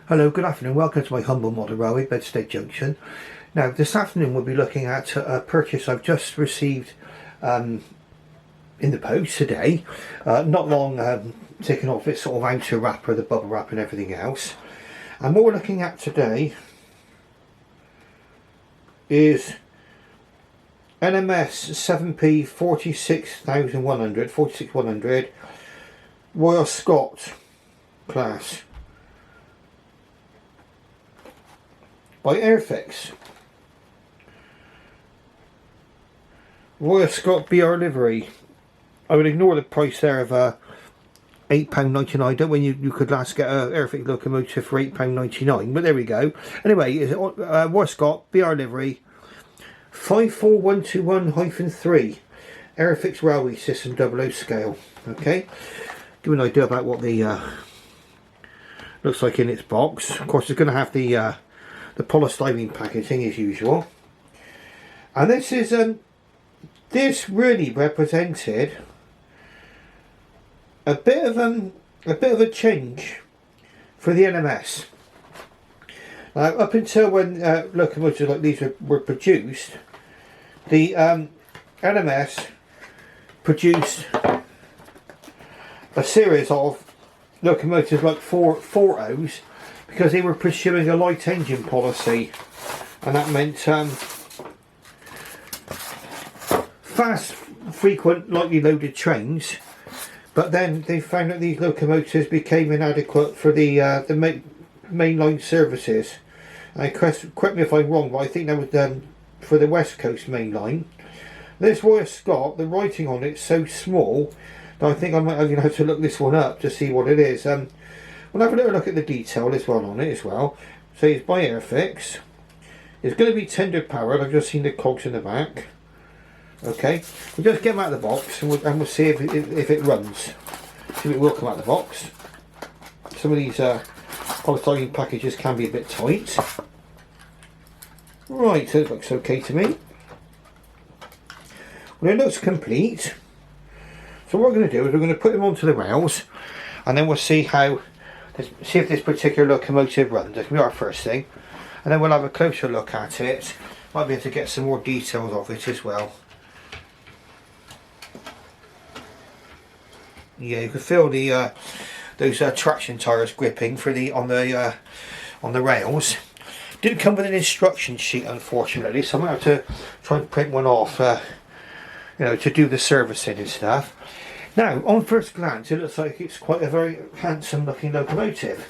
Hello, good afternoon. Welcome to my humble model railway, Bedstead Junction. Now, this afternoon we'll be looking at a purchase I've just received in the post today. Not long taking off its sort of outer wrapper, the bubble wrap and everything else. And what we're looking at today is NMS 7P 46100 Royal Scot class by Airfix. Royal Scot BR livery. I would ignore the price there of £8.99. Don't when you could last get an Airfix locomotive for £8.99, but there we go. Anyway, is Royal Scot BR livery 54121-3 Airfix railway system 00 scale. Okay, give an idea about what the looks like in its box. Of course, it's going to have the polystyrene packaging as usual, and this is this really represented a bit of a change for the NMS. Up until when locomotives like these were produced, the NMS produced a series of locomotives like 4.0s because they were pursuing a light engine policy, and that meant fast, frequent, lightly loaded trains. But then they found that these locomotives became inadequate for the mainline services. And correct me if I'm wrong, but I think that was for the West Coast main line. This Royal Scot, the writing on it's so small that I think I might have to look this one up to see what it is. We'll have a little look at the detail as well on it as well. So it's by Airfix. It's going to be tender powered. I've just seen the cogs in the back. Okay, we'll just get them out of the box and we'll see if it runs. See if it will come out of the box. Some of these polystyrene packages can be a bit tight. Right, so it looks okay to me. Well, it looks complete. So what we're going to do is we're going to put them onto the rails, and then we'll see if this particular locomotive runs. That's going to be our first thing, and then we'll have a closer look at it. Might be able to get some more details of it as well. Yeah, you can feel the those traction tyres gripping for on the rails. Didn't come with an instruction sheet, unfortunately, so I might have to try and print one off, to do the servicing and stuff. Now, on first glance, it looks like it's quite a very handsome looking locomotive,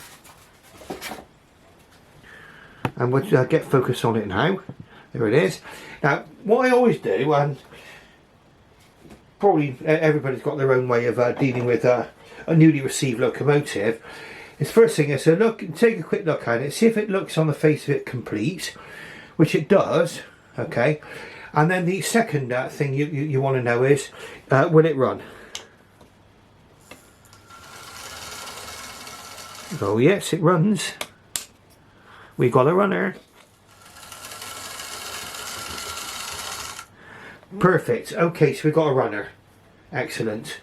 and we'll get focus on it now. There it is. Now, what I always do, and probably everybody's got their own way of dealing with a newly received locomotive, is first thing is to take a quick look at it, see if it looks on the face of it complete, which it does. Okay, and then the second thing you want to know is will it run? Oh yes, it runs. We got a runner. Perfect. Okay, so we've got a runner. Excellent.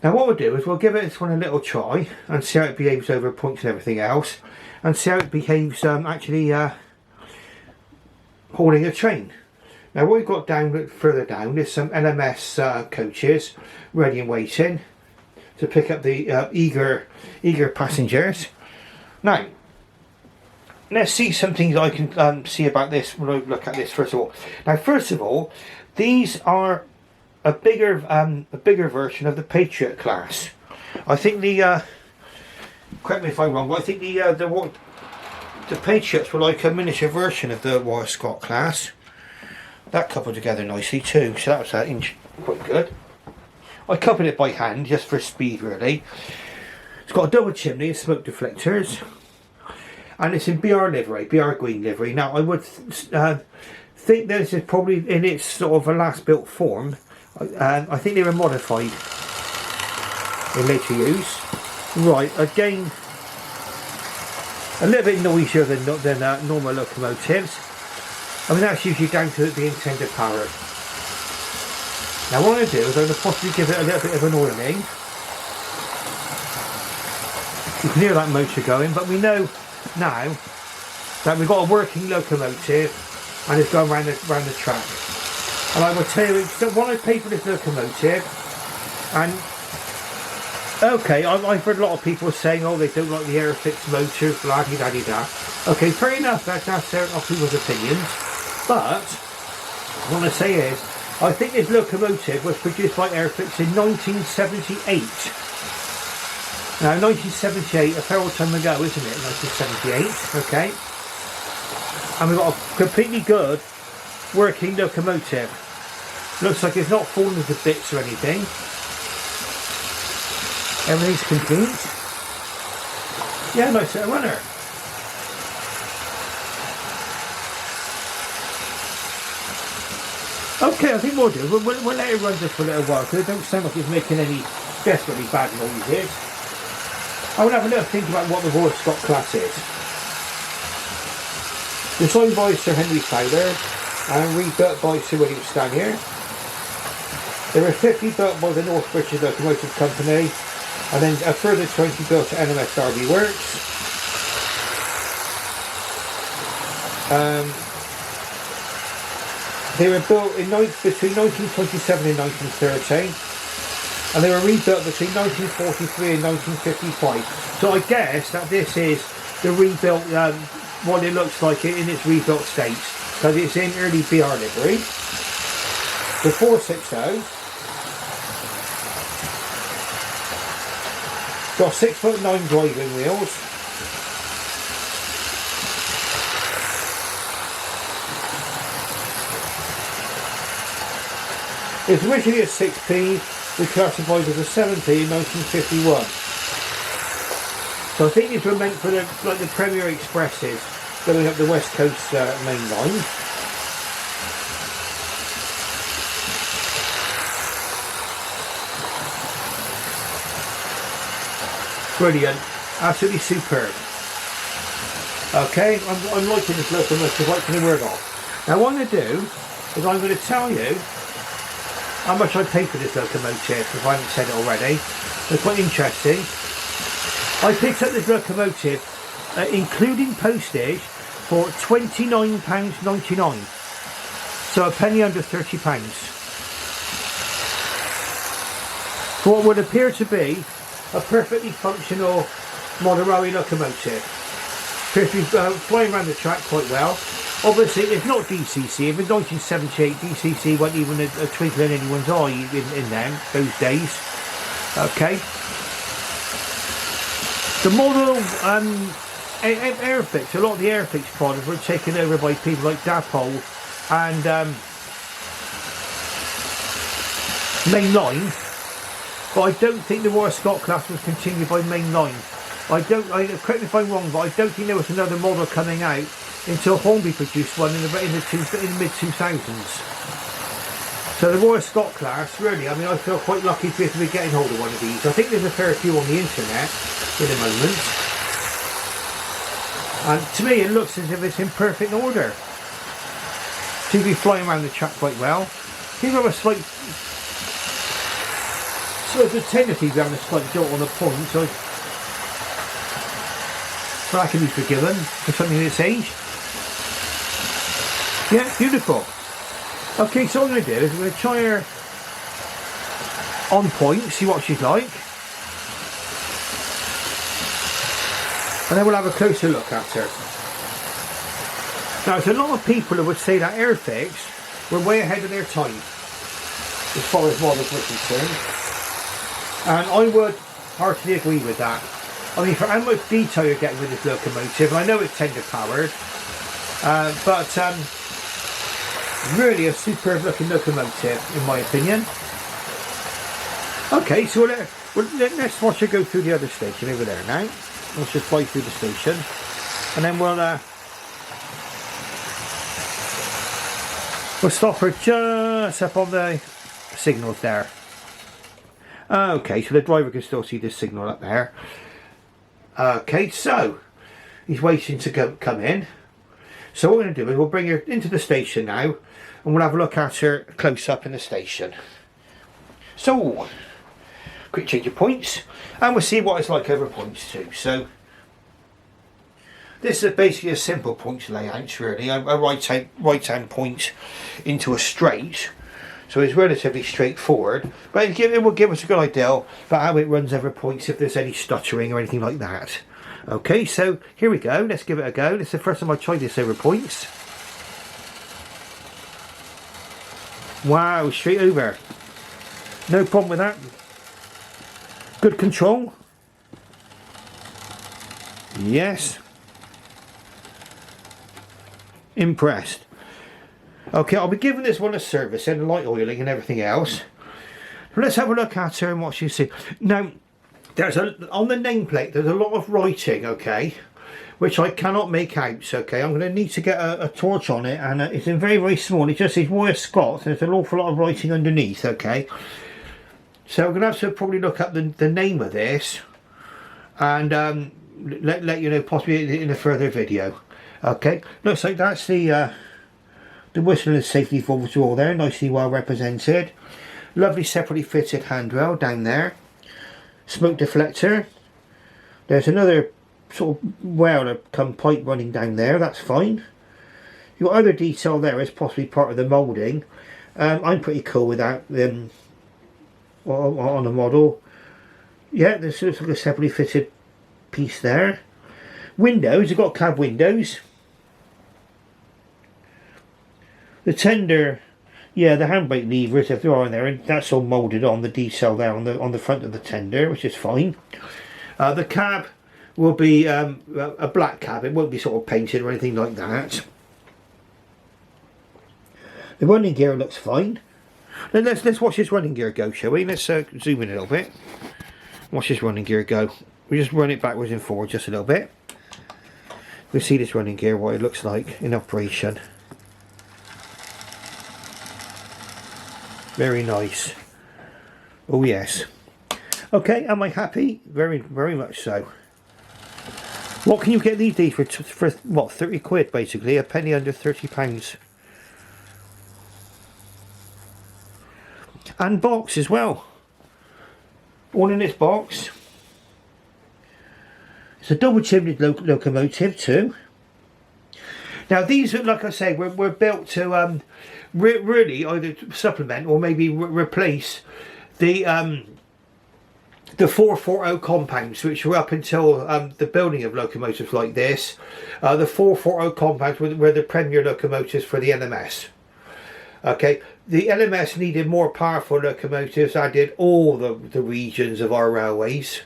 Now what we'll do is we'll give this one a little try and see how it behaves over points and everything else, and see how it behaves actually hauling a train. Now what we've got further down is some NMS coaches ready and waiting to pick up the eager passengers. Now, let's see some things I can see about this when I look at this first of all. Now, first of all, these are a bigger version of the Patriot class. I think correct me if I'm wrong, but I think the Patriots were like a miniature version of the Royal Scot class. That coupled together nicely too, so that was quite good. I coupled it by hand just for speed, really. It's got a double chimney and smoke deflectors, and it's in BR livery, BR green livery. Now I would think this is probably in its sort of a last built form. I think they were modified in later use. Right, again, a little bit noisier than normal locomotives. I mean, that's usually down to it being tender powered. Now what I'm going to do is I'm going to possibly give it a little bit of an oiling. You can hear that motor going, but we know now that we've got a working locomotive and it's going round the track. And I will tell you, so when I paid for this locomotive, and okay, I've heard a lot of people saying, oh, they don't like the Airfix motors, blah de da de da. Okay, fair enough, that's certain of people's opinions, but what I say is, I think this locomotive was produced by Airfix in 1978. Now, 1978, a fair old time ago, isn't it? 1978, okay. And we've got a completely good working locomotive. Looks like it's not fallen into bits or anything. Everything's complete. Yeah, nice little runner. Okay, I think we'll do. We'll let it run just for a little while because it don't sound like it's making any desperately bad noises. I will have a little think about what the Royal Scot class is. Designed by Sir Henry Fowler and rebuilt by Sir William Stanier. There were 50 built by the North British Locomotive Company and then a further 20 built at NMS Derby Works. They were built between 1927 and 1930. And they were rebuilt between 1943 and 1955. So I guess that this is the rebuilt, what it looks like in its rebuilt state. Because it's in early BR livery. The 460. Got 6'9" driving wheels. It's originally a 6p. Reclassified as a 7p in 1951. So I think these were meant for the Premier Expresses going up the West Coast main line. Brilliant, absolutely superb. Okay, I'm liking this locomotive right from the word off. Now what I'm going to do is I'm going to tell you how much I paid for this locomotive, if I haven't said it already. It's quite interesting. I picked up this locomotive, including postage, for £29.99. So a penny under £30. For what would appear to be a perfectly functional Model locomotive. Flying around the track quite well. Obviously, it's not DCC. If it's 1978, DCC wasn't even a twinkle in anyone's eye in them, those days. Okay. The model, Airfix, a lot of the Airfix products were taken over by people like Dapol and Mainline. But I don't think the Royal Scot class was continued by Mainline. Correct me if I'm wrong, but I don't think there was another model coming out until Hornby produced one in the mid-2000s. So the Royal Scot class, really, I mean, I feel quite lucky to be getting hold of one of these. I think there's a fair few on the internet in a moment. And to me, it looks as if it's in perfect order. Seems to be flying around the track quite well. Seems to have a slight... So the tendency to have a slight jolt on the point, so that can be forgiven for something this age. Yeah, beautiful. Okay, so what I'm going to do is I'm going to try her on point, see what she's like. And then we'll have a closer look at her. Now, there's a lot of people who would say that Airfix were way ahead of their time, as far as models were concerned. And I would heartily agree with that. I mean, for how much detail you're getting with this locomotive, I know it's tender powered, but really a superb looking locomotive in my opinion. Okay, so let's watch her go through the other station over there now. Let's just fly through the station and then we'll stop her just up on the signals there. Okay, so the driver can still see this signal up there. Okay, so he's waiting to come in. So what we're going to do is we'll bring her into the station now and we'll have a look at her close up in the station. So quick change of points, and we'll see what it's like over points too. So this is basically a simple points layout, really, a right hand point into a straight. So it's relatively straightforward, but it will give us a good idea about how it runs over points if there's any stuttering or anything like that. Okay, so here we go. Let's give it a go. This is the first time I tried this over points. Wow, straight over. No problem with that. Good control. Yes. Impressed. Okay, I'll be giving this one a service and light oiling and everything else. Let's have a look at her and what she see. Now, on the nameplate there's a lot of writing, okay, which I cannot make out. Okay, I'm going to need to get a torch on it, and it's in very, very small. It just says Royal Scot, and there's an awful lot of writing underneath. Okay, so I'm going to have to probably look up the name of this and let you know possibly in a further video. Okay, looks like that's the whistle and safety valves all there, nicely well represented. Lovely separately fitted handrail down there. Smoke deflector. There's another sort of well come pipe running down there, that's fine. Your other detail there is possibly part of the moulding. I'm pretty cool with that on the model. Yeah, this looks like a separately fitted piece there. Windows, you've got cab windows. The tender, yeah, the handbrake levers, if they are in there, and that's all moulded on the detail there on the front of the tender, which is fine. The cab will be a black cab. It won't be sort of painted or anything like that. The running gear looks fine. Now let's watch this running gear go, shall we? Let's zoom in a little bit. Watch this running gear go. We just run it backwards and forward just a little bit. We'll see this running gear, what it looks like in operation. Very nice. Oh yes. Okay, am I happy? Very, very much so. What can you get these days for what, 30 quid basically, a penny under £30. And box as well. All in this box. It's a double chimneyed locomotive too. Now these, like I say, were built to really either supplement or maybe replace the 440 compounds, which were up until the building of locomotives like this. The 440 compounds were the premier locomotives for the LMS. Okay, the LMS needed more powerful locomotives, as did all the regions of our railways.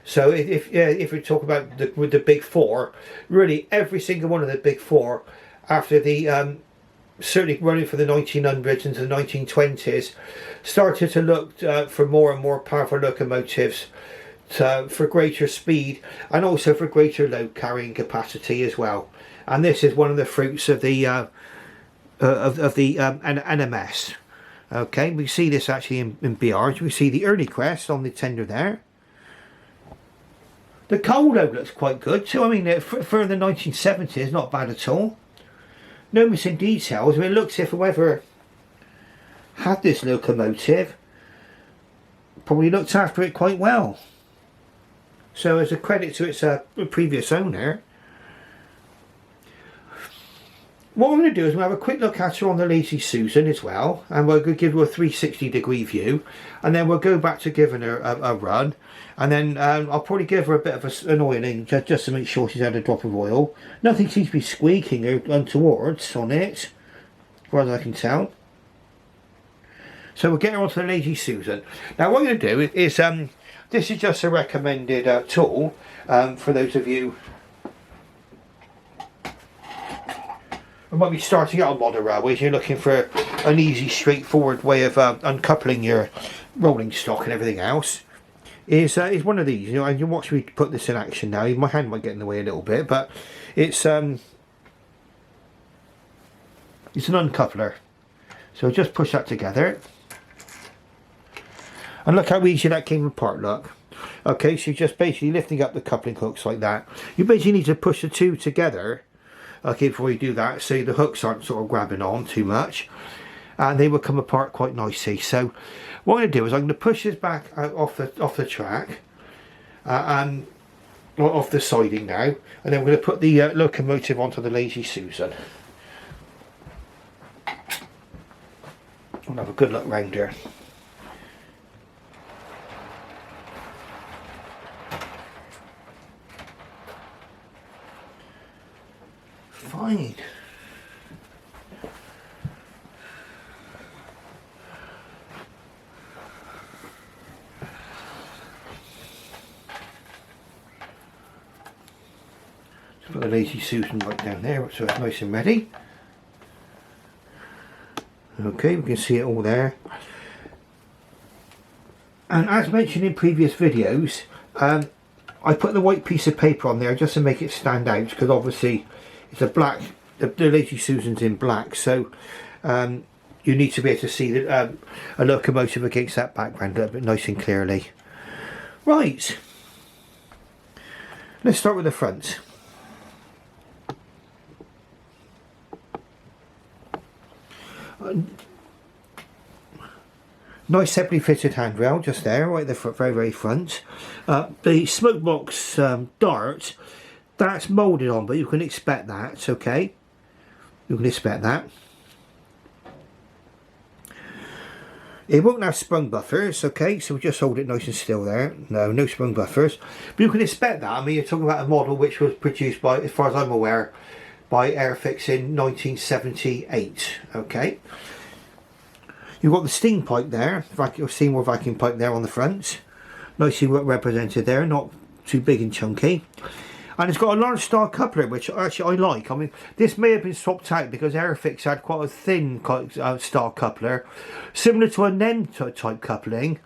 So if we talk about the big four, really every single one of the big four, after the certainly running for the 1900s into the 1920s, started to look for more and more powerful locomotives for greater speed and also for greater load carrying capacity as well. And this is one of the fruits of the NMS. Okay, we see this actually in BRs. We see the early crest on the tender there. The coal load looks quite good too. I mean, for the 1970s, not bad at all. No missing details. I mean, it looks as if whoever had this locomotive probably looked after it quite well. So as a credit to its previous owner. What we're going to do is we'll have a quick look at her on the Lazy Susan as well, and we're going to give her a 360-degree view, and then we'll go back to giving her a run, and then I'll probably give her a bit of an oiling just to make sure she's had a drop of oil. Nothing seems to be squeaking or untowards on it, as far as I can tell. So we'll get her onto the Lazy Susan. Now what we're going to do is, this is just a recommended tool for those of you who might be starting out on modern railways. You're looking for an easy, straightforward way of uncoupling your rolling stock and everything else. Is one of these. You know, and you watch me put this in action now. My hand might get in the way a little bit, but it's an uncoupler. So just push that together, and look how easy that came apart. Look. Okay, so you're just basically lifting up the coupling hooks like that. You basically need to push the two together. Okay, before you do that, so the hooks aren't sort of grabbing on too much. and they will come apart quite nicely. So what I'm going to do is I'm going to push this back out off the track and off the siding now, and then we're going to put the locomotive onto the Lazy Susan. I'll have a good look round here. Fine. Just put the Lazy Susan right down there so it's nice and ready. Okay, we can see it all there. And as mentioned in previous videos, I put the white piece of paper on there just to make it stand out, because obviously it's a black, the Lazy Susan's in black, so you need to be able to see a locomotive against that background a little bit nice and clearly. Right, let's start with the front. Nice separately fitted handrail just there, right at the very, very front. The smoke box dart, that's moulded on, but you can expect that, okay? You can expect that. It won't have sprung buffers, okay? So we just hold it nice and still there. No sprung buffers. But you can expect that. I mean, you're talking about a model which was produced by, as far as I'm aware, by Airfix in 1978, okay? You've got the steam pipe there, steam or vacuum pipe there on the front. Nicely represented there, not too big and chunky. And it's got a large star coupler, which actually I like. I mean, this may have been swapped out because Airfix had quite a thin star coupler, similar to a NEM type coupling,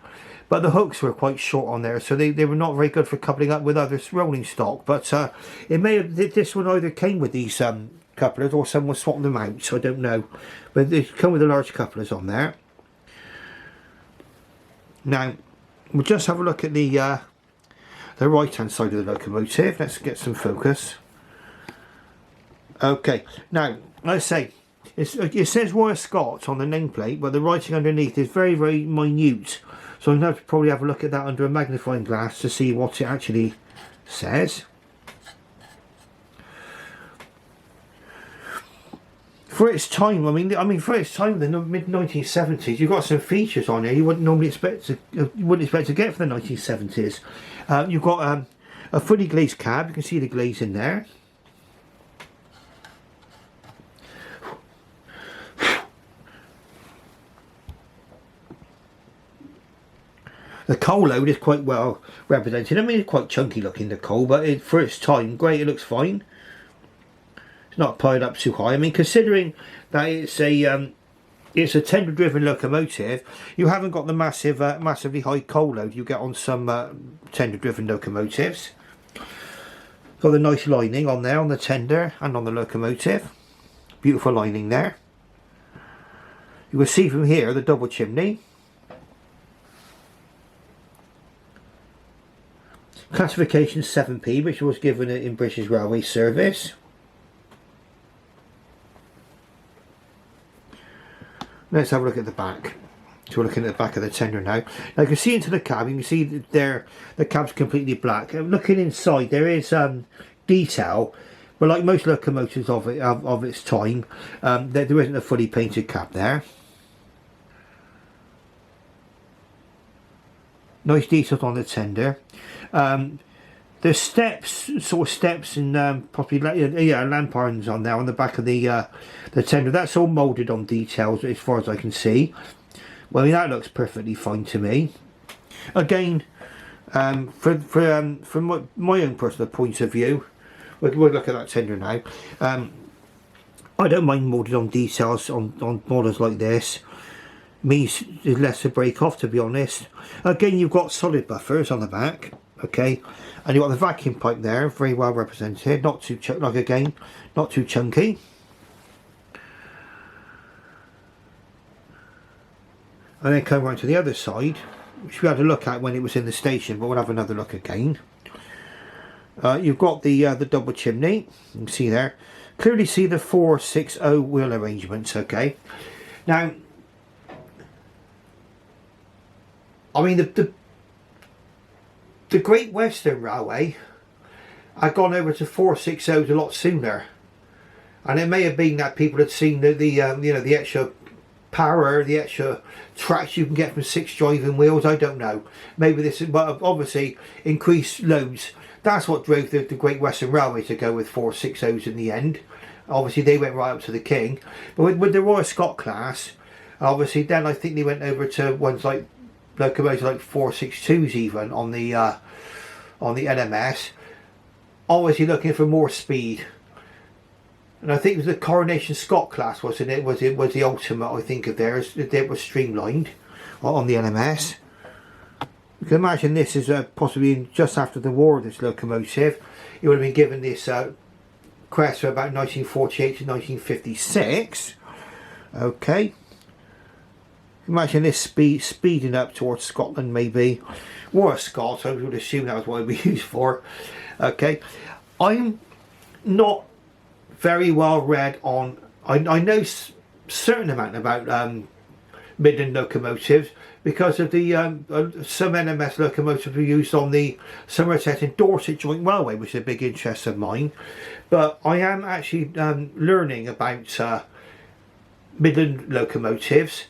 but the hooks were quite short on there, so they were not very good for coupling up with other rolling stock. But it may have, this one either came with these couplers or someone swapped them out, so I don't know. But they come with the large couplers on there. Now, we'll just have a look at the right hand side of the locomotive. Let's get some focus. Okay, now let's say it says Royal Scot on the nameplate, but the writing underneath is very, very minute, so I'm going to probably have a look at that under a magnifying glass to see what it actually says. For its time, I mean, for its time, the mid 1970s, you've got some features on here you wouldn't normally expect to, get for the 1970s. You've got a fully glazed cab. You can see the glaze in there. The coal load is quite well represented. I mean, it's quite chunky looking, the coal, but for its time, great. It looks fine. It's not piled up too high. I mean, considering that it's a tender driven locomotive, you haven't got the massively high coal load you get on some tender driven locomotives. Got the nice lining on there on the tender and on the locomotive. Beautiful lining there. You can see from here the double chimney. Classification 7P, which was given in British Railway Service. Let's have a look at the back. So we're looking at the back of the tender now. Now you can see into the cab. You can see there the cab's completely black. Looking inside, there is detail, but like most locomotives of its time, there isn't a fully painted cab there. Nice details on the tender. There's sort of steps and probably lamp irons on there on the back of the tender. That's all moulded on details as far as I can see. Well, I mean, that looks perfectly fine to me. Again, from my own personal point of view, we'll look at that tender now. I don't mind moulded on details on models like this. Means there's less to break off, to be honest. Again, you've got solid buffers on the back. Okay, and you've got the vacuum pipe there, very well represented, not too not too chunky. And then come right to the other side, which we had a look at when it was in the station, but we'll have another look again. You've got the double chimney. You can see there, clearly see the 460 wheel arrangements. Okay, now I mean, the Great Western Railway had gone over to 460s a lot sooner, and it may have been that people had seen the you know, the extra power, the extra traction you can get from 6 driving wheels. I don't know. Maybe this is, but obviously increased loads. That's what drove the Great Western Railway to go with 460s in the end. Obviously they went right up to the king, but with the Royal Scot class, obviously then I think they went over to ones like locomotives like 462s even on the NMS. Obviously looking for more speed. And I think it was the Coronation Scot class, wasn't it? Was the ultimate, I think, of theirs. It was streamlined on the NMS. You can imagine this is possibly just after the war, this locomotive. It would have been given this crest for about 1948 to 1956. Okay. Imagine this speeding up towards Scotland, maybe. Or a Scot, I would assume that was what it would be used for. Okay. I'm not very well read on, I know certain amount about Midland locomotives because of the some NMS locomotives were used on the Somerset and Dorset Joint Railway, which is a big interest of mine. But I am actually learning about Midland locomotives,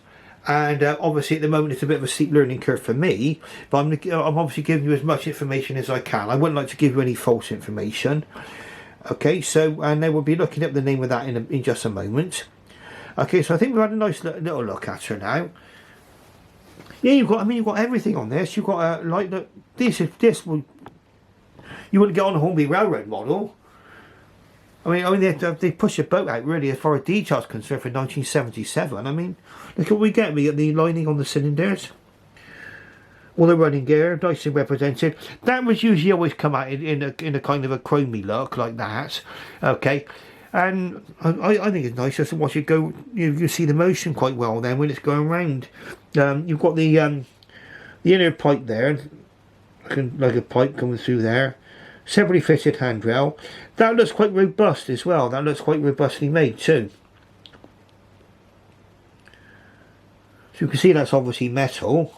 and obviously at the moment it's a bit of a steep learning curve for me, but I'm obviously giving you as much information as I can. I wouldn't like to give you any false information. Okay, so, and then we'll be looking up the name of that in just a moment. Okay, so I think we've had a nice little look at her now. Yeah, you've got everything on this. You've got like this will, you wouldn't get on a Hornby Railroad model. I mean they push a boat out really as far as details concerned for 1977. I mean, look what we get. We get the lining on the cylinders. All the running gear, nicely represented. That was usually always come out in a kind of a chromy look like that. Okay, and I think it's nice just to watch it go. You see the motion quite well then when it's going round. You've got the inner pipe there, like a pipe coming through there. Separately fitted handrail. That looks quite robust as well. That looks quite robustly made too. So you can see that's obviously metal.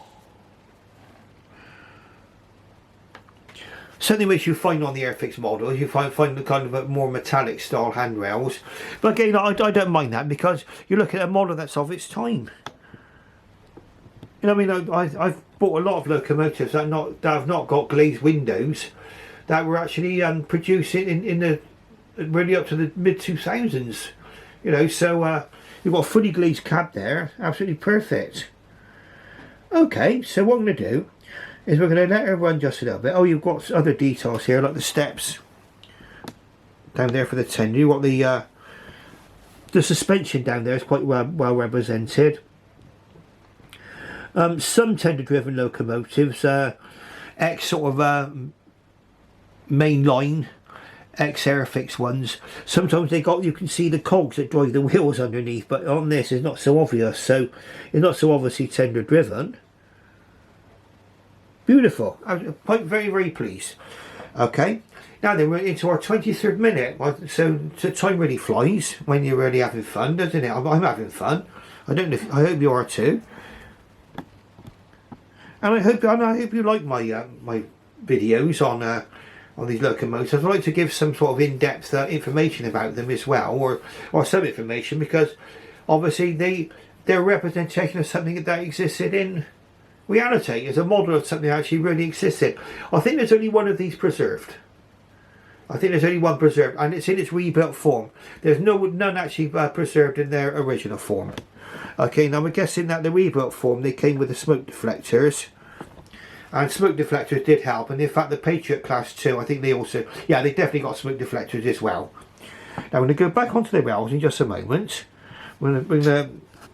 Something which you find on the Airfix models, you find the kind of a more metallic style handrails. But again, I don't mind that because you look at a model that's of its time. You know, I mean, I've bought a lot of locomotives that have not got glazed windows that were actually produced in the really up to the mid 2000s. You know, so you've got a fully glazed cab there, absolutely perfect. Okay, so what I'm going to do is we're going to let her run just a little bit. Oh, you've got other details here, like the steps down there for the tender. You've got the suspension down there is quite well represented. Some tender-driven locomotives, ex sort of main line, ex Airfix ones. Sometimes you can see the cogs that drive the wheels underneath, but on this it's not so obvious. So it's not so obviously tender-driven. Beautiful. I'm quite very pleased. Okay, now then we're into our 23rd minute. So time really flies when you're really having fun, doesn't it? I'm having fun. I hope you are too. And I hope you like my my videos on these locomotives. I'd like to give some sort of in-depth information about them as well, or some information, because obviously they're a representation of something that existed in reality, as a model of something that actually really existed. I think there's only one of these preserved. I think there's only one preserved, and it's in its rebuilt form. There's none actually preserved in their original form. Okay, now we're guessing that the rebuilt form, they came with the smoke deflectors, and smoke deflectors did help. And in fact, the Patriot Class 2, I think they also, yeah, they definitely got smoke deflectors as well. Now I'm going to go back onto the rails in just a moment. We're going to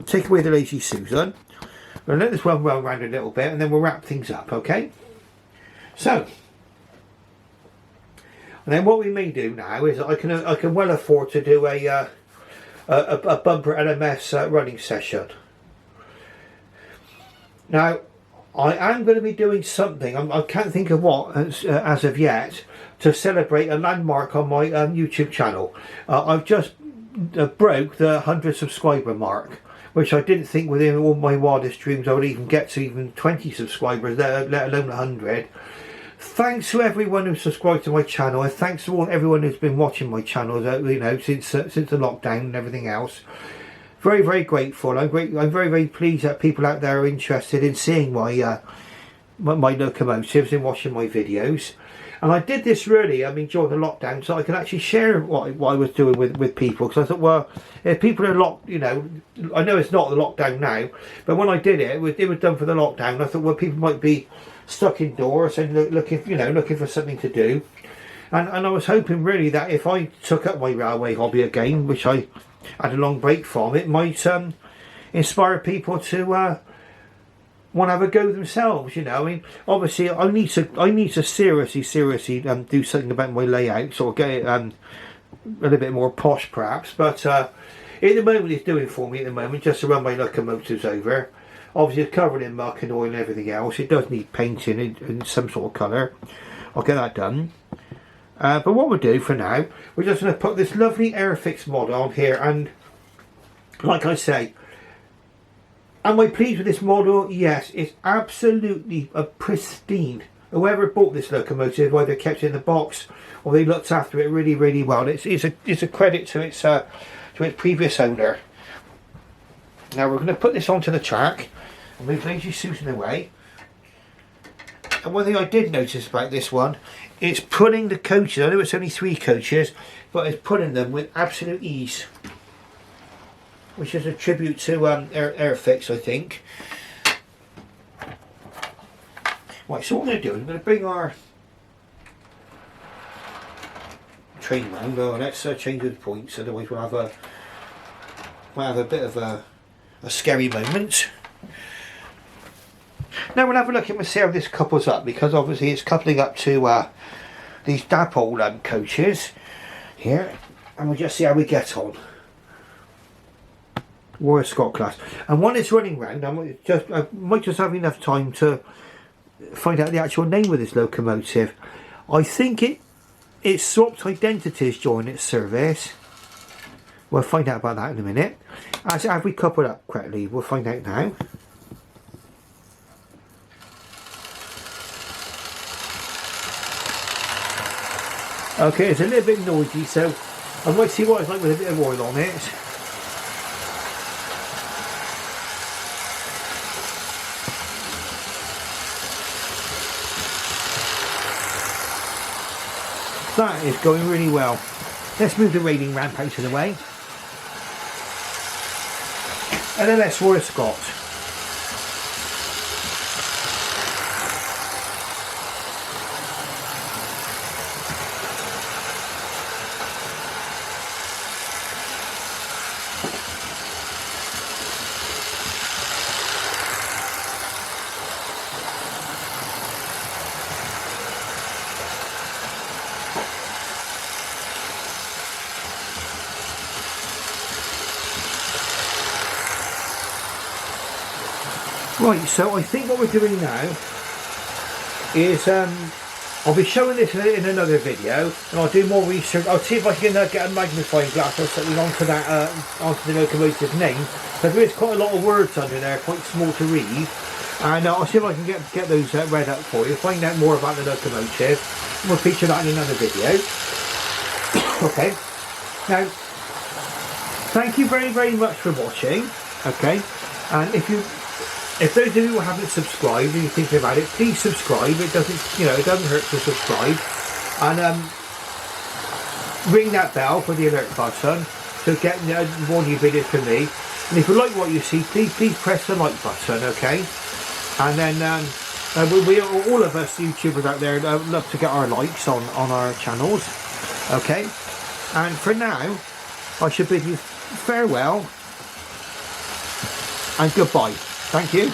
take away the Lazy Susan. We'll let this one roll around a little bit, and then we'll wrap things up, okay? So, and then what we may do now is I can well afford to do a bumper LMS running session. Now, I am going to be doing something, I can't think of what as of yet, to celebrate a landmark on my YouTube channel. I've just broke the 100 subscriber mark, which I didn't think within all my wildest dreams I would even get to even 20 subscribers, let alone 100. Thanks to everyone who subscribed to my channel, and thanks to everyone who's been watching my channel, you know, since the lockdown and everything else. Very, very grateful. I'm very, very pleased that people out there are interested in seeing my my locomotives and watching my videos. And I did this really, I mean, during the lockdown, so I can actually share what I was doing with people. Because I thought, well, if people are locked, you know, I know it's not the lockdown now, but when I did it, it was done for the lockdown. I thought, well, people might be stuck indoors and looking, you know, looking for something to do. And I was hoping really that if I took up my railway hobby again, which I had a long break from, it might inspire people to want to have a go themselves, you know. I mean, obviously I need to seriously do something about my layout, sort of get it a little bit more posh perhaps, but at the moment it's doing for me at the moment, just to run my locomotives over. Obviously it's covered in muck and oil and everything else. It does need painting in some sort of colour. I'll get that done. But what we'll do for now, we're just going to put this lovely Airfix mod on here, and like I say, am I pleased with this model? Yes, it's absolutely pristine. Whoever bought this locomotive, either kept it in the box or they looked after it really, really well. It's a credit to its previous owner. Now we're going to put this onto the track and move Lazy Susan away. And one thing I did notice about this one, it's pulling the coaches. I know it's only 3 coaches, but it's pulling them with absolute ease, which is a tribute to Airfix, I think. Right, so what I'm going to do is I'm going to bring our train round. Oh, let's change the points, otherwise we'll have a bit of a scary moment. Now we'll have a look and we'll see how this couples up, because obviously it's coupling up to these dapple coaches here, and we'll just see how we get on. War Scot class. And while it's running round, I might just have enough time to find out the actual name of this locomotive. I think it swapped identities during its service. We'll find out about that in a minute. Have we coupled up correctly? We'll find out now. Okay, it's a little bit noisy, so I might see what it's like with a bit of oil on it. That is going really well. Let's move the railing ramp out of the way. And then let's War Scot. Right, so I think what we're doing now is I'll be showing this in another video, and I'll do more research. I'll see if I can get a magnifying glass or something onto that onto the locomotive name, because there is quite a lot of words under there, quite small to read, and I'll see if I can get those read up for you, find out more about the locomotive, and we'll feature that in another video. Okay, now thank you very, very much for watching. Okay, and if those of you who haven't subscribed and you're thinking about it, please subscribe. It doesn't, you know, it doesn't hurt to subscribe, and ring that bell for the alert button to get more new videos from me. And if you like what you see, please press the like button, okay? And then we all of us YouTubers out there love to get our likes on our channels, okay? And for now, I should bid you farewell and goodbye. Thank you.